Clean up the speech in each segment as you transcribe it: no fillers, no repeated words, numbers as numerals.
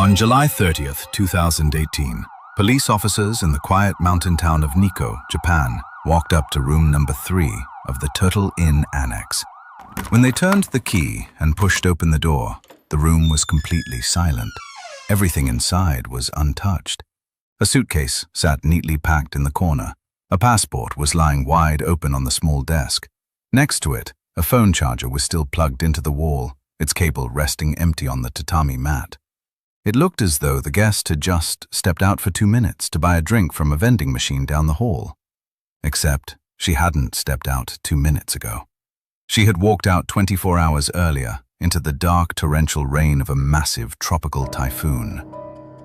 On July 30th, 2018, police officers in the quiet mountain town of Nikko, Japan, walked up to room number 3 of the Turtle Inn Annex. When they turned the key and pushed open the door, the room was completely silent. Everything inside was untouched. A suitcase sat neatly packed in the corner. A passport was lying wide open on the small desk. Next to it, a phone charger was still plugged into the wall, its cable resting empty on the tatami mat. It looked as though the guest had just stepped out for 2 minutes to buy a drink from a vending machine down the hall. Except she hadn't stepped out 2 minutes ago. She had walked out 24 hours earlier into the dark torrential rain of a massive tropical typhoon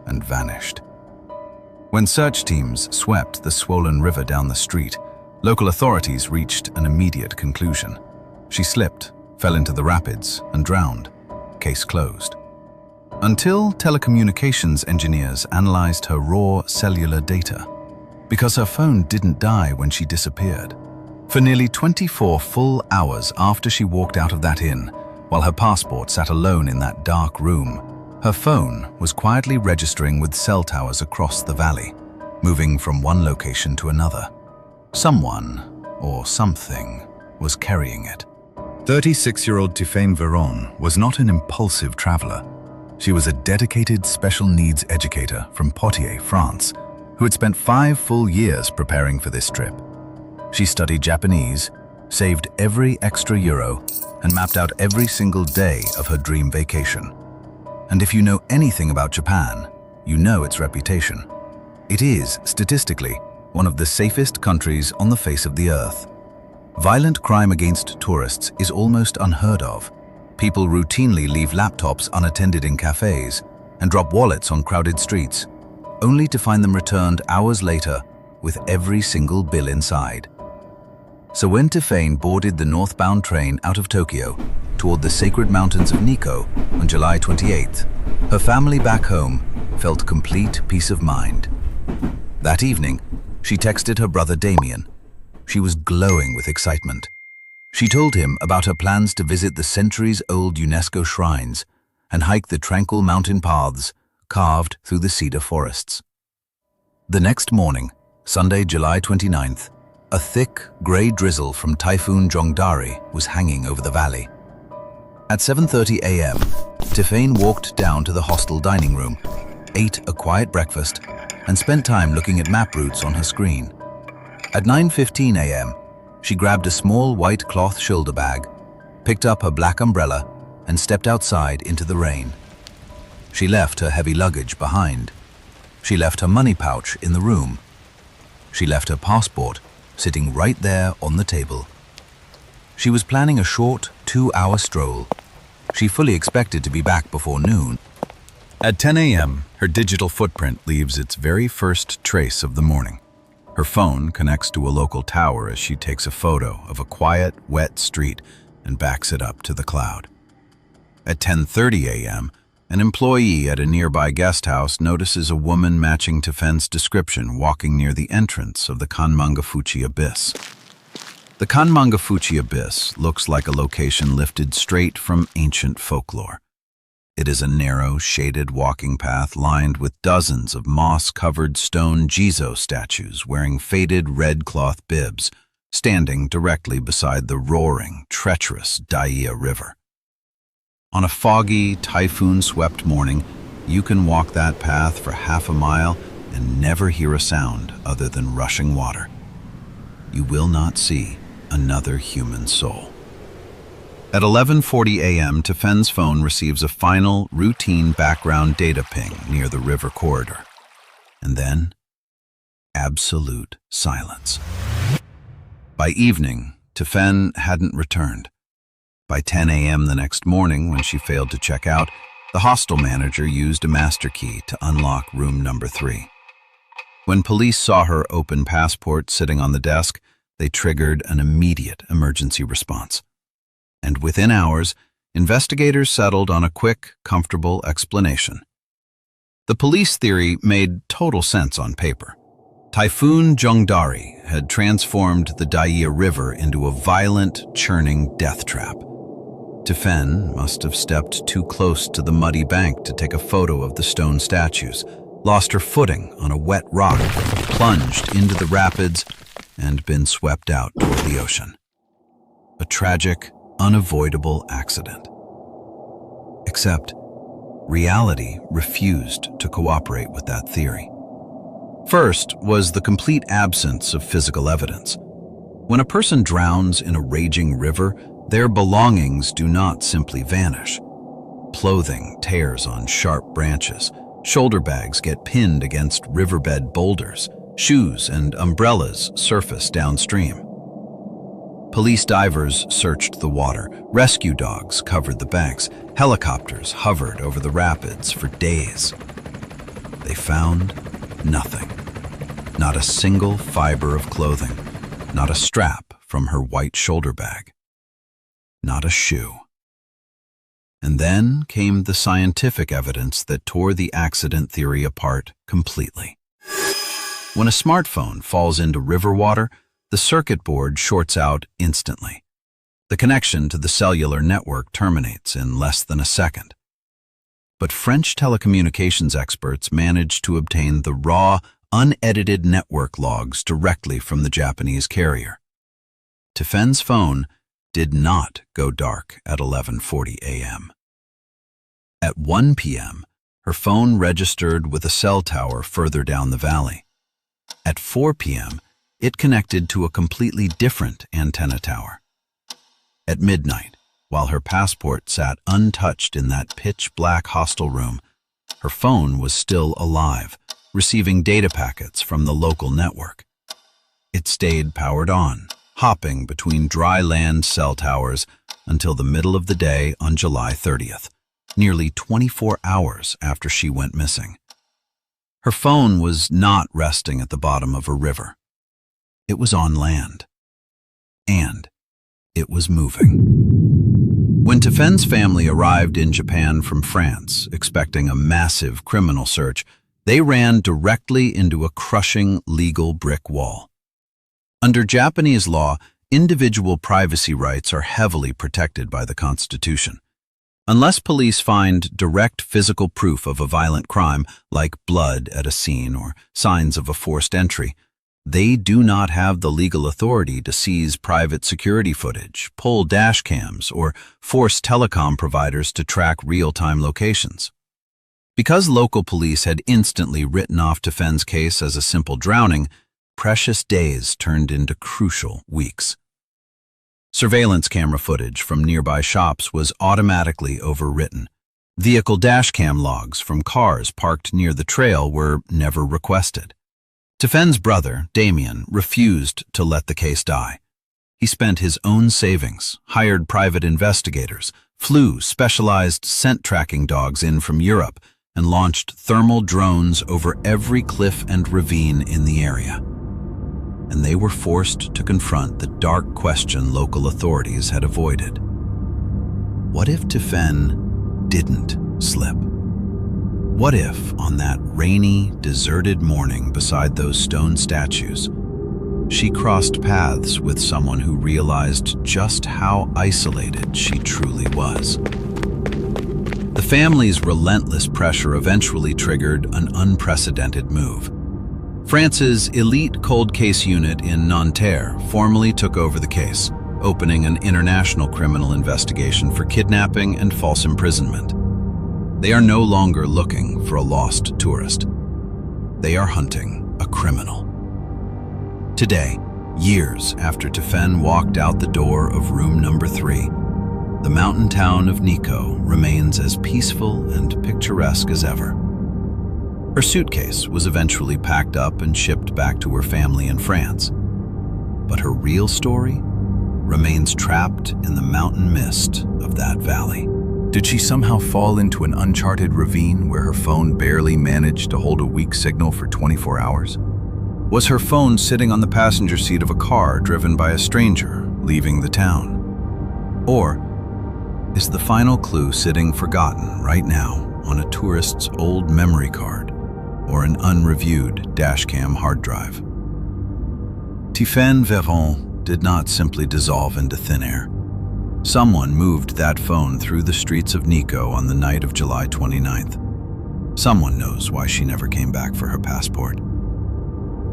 and vanished. When search teams swept the swollen river down the street, local authorities reached an immediate conclusion. She slipped, fell into the rapids, and drowned. Case closed. Until telecommunications engineers analyzed her raw cellular data, because her phone didn't die when she disappeared. For nearly 24 full hours after she walked out of that inn, while her passport sat alone in that dark room, her phone was quietly registering with cell towers across the valley, moving from one location to another. Someone, or something, was carrying it. 36-year-old Tiphaine Véron was not an impulsive traveler. She was a dedicated special needs educator from Poitiers, France, who had spent 5 full years preparing for this trip. She studied Japanese, saved every extra euro, and mapped out every single day of her dream vacation. And if you know anything about Japan, you know its reputation. It is, statistically, one of the safest countries on the face of the earth. Violent crime against tourists is almost unheard of. People routinely leave laptops unattended in cafes and drop wallets on crowded streets, only to find them returned hours later with every single bill inside. So when Tiphaine boarded the northbound train out of Tokyo toward the sacred mountains of Nikko on July 28th, her family back home felt complete peace of mind. That evening, she texted her brother Damien. She was glowing with excitement. She told him about her plans to visit the centuries-old UNESCO shrines and hike the tranquil mountain paths carved through the cedar forests. The next morning, Sunday, July 29th, a thick, grey drizzle from Typhoon Jongdari was hanging over the valley. At 7:30 a.m., Tiphaine walked down to the hostel dining room, ate a quiet breakfast, and spent time looking at map routes on her screen. At 9:15 a.m., she grabbed a small white cloth shoulder bag, picked up her black umbrella, and stepped outside into the rain. She left her heavy luggage behind. She left her money pouch in the room. She left her passport sitting right there on the table. She was planning a short 2-hour stroll. She fully expected to be back before noon. At 10 a.m., her digital footprint leaves its very first trace of the morning. Her phone connects to a local tower as she takes a photo of a quiet, wet street and backs it up to the cloud. At 10:30 a.m., an employee at a nearby guest house notices a woman matching Tiphaine's description walking near the entrance of the Kanmangafuchi Abyss. The Kanmangafuchi Abyss looks like a location lifted straight from ancient folklore. It is a narrow, shaded walking path lined with dozens of moss-covered stone Jizo statues wearing faded red cloth bibs, standing directly beside the roaring, treacherous Daiya River. On a foggy, typhoon-swept morning, you can walk that path for half a mile and never hear a sound other than rushing water. You will not see another human soul. At 11:40 a.m., Tiphaine's phone receives a final, routine background data ping near the river corridor. And then, absolute silence. By evening, Tiphaine hadn't returned. By 10 a.m. the next morning, when she failed to check out, the hostel manager used a master key to unlock room number 3. When police saw her open passport sitting on the desk, they triggered an immediate emergency response. And within hours, investigators settled on a quick, comfortable explanation. The police theory made total sense on paper. Typhoon Jongdari had transformed the Daiya River into a violent, churning death trap. Tiphaine must have stepped too close to the muddy bank to take a photo of the stone statues, lost her footing on a wet rock, plunged into the rapids, and been swept out toward the ocean. A tragic, unavoidable accident. Except, reality refused to cooperate with that theory. First was the complete absence of physical evidence. When a person drowns in a raging river, their belongings do not simply vanish. Clothing tears on sharp branches, shoulder bags get pinned against riverbed boulders, shoes and umbrellas surface downstream. Police divers searched the water, rescue dogs covered the banks, helicopters hovered over the rapids for days. They found nothing. Not a single fiber of clothing, not a strap from her white shoulder bag, not a shoe. And then came the scientific evidence that tore the accident theory apart completely. When a smartphone falls into river water, the circuit board shorts out instantly. The connection to the cellular network terminates in less than a second. But French telecommunications experts managed to obtain the raw, unedited network logs directly from the Japanese carrier. Tiphaine's phone did not go dark at 11:40 a.m. At 1 p.m., her phone registered with a cell tower further down the valley. At 4 p.m., it connected to a completely different antenna tower. At midnight, while her passport sat untouched in that pitch-black hostel room, her phone was still alive, receiving data packets from the local network. It stayed powered on, hopping between dry land cell towers until the middle of the day on July 30th, nearly 24 hours after she went missing. Her phone was not resting at the bottom of a river. It was on land. And it was moving. When Tiphaine's family arrived in Japan from France, expecting a massive criminal search, they ran directly into a crushing legal brick wall. Under Japanese law, individual privacy rights are heavily protected by the Constitution. Unless police find direct physical proof of a violent crime, like blood at a scene or signs of a forced entry, they do not have the legal authority to seize private security footage, pull dash cams, or force telecom providers to track real-time locations. Because local police had instantly written off Tiphaine's case as a simple drowning, precious days turned into crucial weeks. Surveillance camera footage from nearby shops was automatically overwritten. Vehicle dashcam logs from cars parked near the trail were never requested. Tiphaine's brother, Damien, refused to let the case die. He spent his own savings, hired private investigators, flew specialized scent-tracking dogs in from Europe, and launched thermal drones over every cliff and ravine in the area. And they were forced to confront the dark question local authorities had avoided. What if Tiphaine didn't slip? What if, on that rainy, deserted morning beside those stone statues, she crossed paths with someone who realized just how isolated she truly was? The family's relentless pressure eventually triggered an unprecedented move. France's elite cold case unit in Nanterre formally took over the case, opening an international criminal investigation for kidnapping and false imprisonment. They are no longer looking for a lost tourist. They are hunting a criminal. Today, years after Tiphaine walked out the door of room number 3, the mountain town of Nikko remains as peaceful and picturesque as ever. Her suitcase was eventually packed up and shipped back to her family in France. But her real story remains trapped in the mountain mist of that valley. Did she somehow fall into an uncharted ravine where her phone barely managed to hold a weak signal for 24 hours? Was her phone sitting on the passenger seat of a car driven by a stranger leaving the town? Or is the final clue sitting forgotten right now on a tourist's old memory card or an unreviewed dashcam hard drive? Tiphaine Véron did not simply dissolve into thin air. Someone moved that phone through the streets of Nikko on the night of July 29th. Someone knows why she never came back for her passport.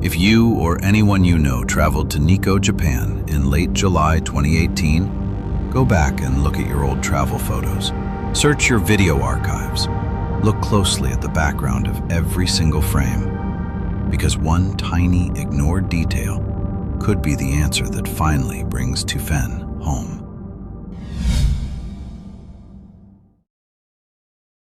If you or anyone you know traveled to Nikko, Japan in late July 2018, go back and look at your old travel photos. Search your video archives. Look closely at the background of every single frame, because one tiny ignored detail could be the answer that finally brings Tiphaine home.